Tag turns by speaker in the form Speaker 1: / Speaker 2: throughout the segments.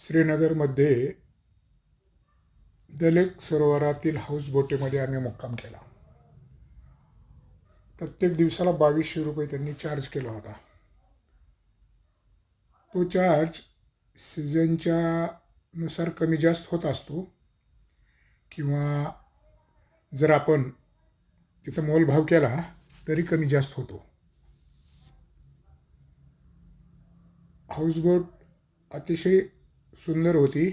Speaker 1: श्रीनगरमध्ये दलेक सरोवरातील हाऊसबोटीमध्ये आम्ही मुक्काम केला. प्रत्येक दिवसाला 2200 रुपये त्यांनी चार्ज केला होता. तो चार्ज सीझनच्या नुसार कमी जास्त होत असतो किंवा जर आपण तिथं मोलभाव केला तरी कमी जास्त होतो. हाऊसबोट अतिशय सुंदर होती.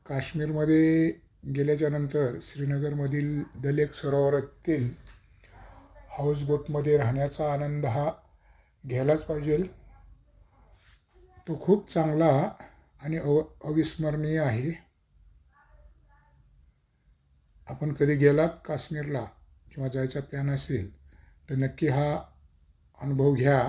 Speaker 1: काश्मीरमध्ये गेल्याच्यानंतर श्रीनगरमधील दलेक सरोवरातील हाऊसबोटमध्ये राहण्याचा आनंद हा घ्यायलाच पाहिजे. तो खूप चांगला आणि अविस्मरणीय आहे. आपण कधी गेलात काश्मीरला किंवा जायचा प्लॅन असेल तर नक्की हा अनुभव घ्या.